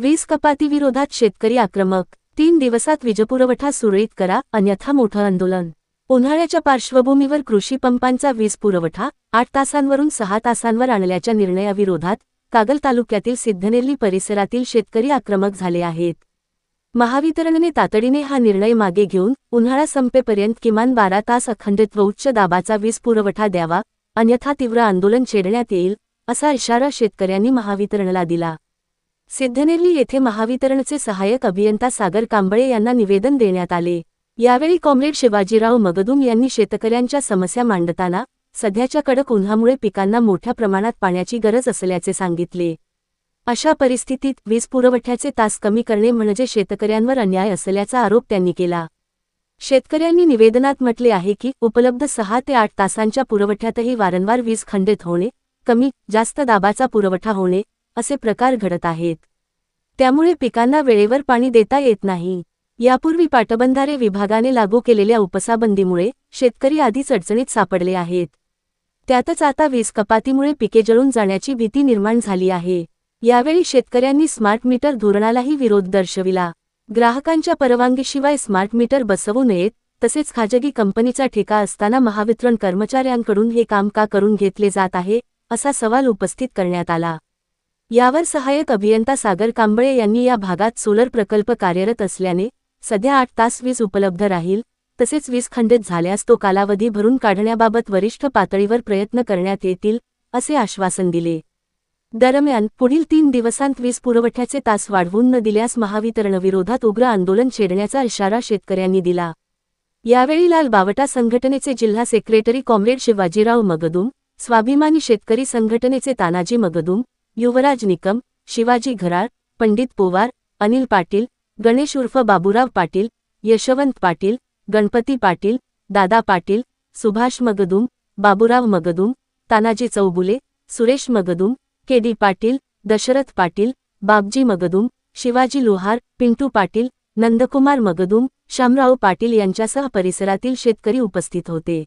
वीज कपातीविरोधात शेतकरी आक्रमक. 3 दिवसात वीजपुरवठा सुरळीत करा, अन्यथा मोठं आंदोलन. उन्हाळ्याच्या पार्श्वभूमीवर कृषी पंपांचा वीज पुरवठा 8 तासांवरून 6 तासांवर आणल्याच्या निर्णयाविरोधात कागल तालुक्यातील सिद्धनेरली परिसरातील शेतकरी आक्रमक झाले आहेत. महावितरणने तातडीने हा निर्णय मागे घेऊन उन्हाळा संपेपर्यंत किमान 12 तास अखंडित व उच्च दाबाचा वीज पुरवठा द्यावा, अन्यथा तीव्र आंदोलन छेडण्यात येईल, असा इशारा शेतकऱ्यांनी महावितरणला दिला. सिद्धनेरली येथे महावितरणचे सहाय्यक अभियंता सागर कांबळे यांना निवेदन देण्यात आले. यावेळी कॉम्रेड शिवाजीराव मगदुम यांनी शेतकऱ्यांच्या समस्या मांडताना सध्याच्या कडक उन्हामुळे पिकांना मोठ्या प्रमाणात पाण्याची गरज असल्याचे सांगितले. अशा परिस्थितीत वीज पुरवठ्याचे तास कमी करणे म्हणजे शेतकऱ्यांवर अन्याय असल्याचा आरोप त्यांनी केला. शेतकऱ्यांनी निवेदनात म्हटले आहे की उपलब्ध 6 ते 8 तासांच्या पुरवठ्यातही वारंवार वीज खंडित होणे, कमी जास्त दाबाचा पुरवठा होणे असे प्रकार घडत आहेत. त्यामुळे पिकांना वेळेवर पाणी देता येत नाही. यापूर्वी पाटबंधारे विभागाने लागू केलेल्या उपसाबंदीमुळे शेतकरी आधीच अडचणीत सापडले आहेत. त्यातच आता वीज कपातीमुळे पिके जळून जाण्याची भीती निर्माण झाली आहे. यावेळी शेतकऱ्यांनी स्मार्ट मीटर धोरणालाही विरोध दर्शविला. ग्राहकांच्या परवानगीशिवाय स्मार्ट मीटर बसवू नयेत, तसेच खाजगी कंपनीचा ठेका असताना महावितरण कर्मचाऱ्यांकडून हे काम का करून घेतले जात आहे, असा सवाल उपस्थित करण्यात आला. यावर सहाय्यक अभियंता सागर कांबळे यांनी या भागात सोलर प्रकल्प कार्यरत असल्याने सध्या 8 तास वीज उपलब्ध राहील, तसेच वीज खंडित झाल्यास तो कालावधी भरून काढण्याबाबत वरिष्ठ पातळीवर प्रयत्न करण्यात येतील, असे आश्वासन दिले. दरम्यान पुढील 3 दिवसांत वीज पुरवठ्याचे तास वाढवून न दिल्यास महावितरणविरोधात उग्र आंदोलन छेडण्याचा इशारा शेतकऱ्यांनी दिला. यावेळी लाल बावटा संघटनेचे जिल्हा सेक्रेटरी कॉम्रेड शिवाजीराव मगदुम, स्वाभिमानी शेतकरी संघटनेचे तानाजी मगदुम, युवराज निकम, शिवाजी घराळ, पंडित पोवार, अनिल पाटील, गणेश उर्फ बाबूराव पाटील, यशवंत पाटील, गणपती पाटील, दादा पाटील, सुभाष मगदुम, बाबूराव मगदुम, तानाजी चौबुले, सुरेश मगदुम, के.डी. पाटील, दशरथ पाटील, बाबजी मगदुम, शिवाजी लोहार, पिंटू पाटील, नंदकुमार मगदुम, शामराव पाटील यांच्यासह परिसरातील शेतकरी उपस्थित होते.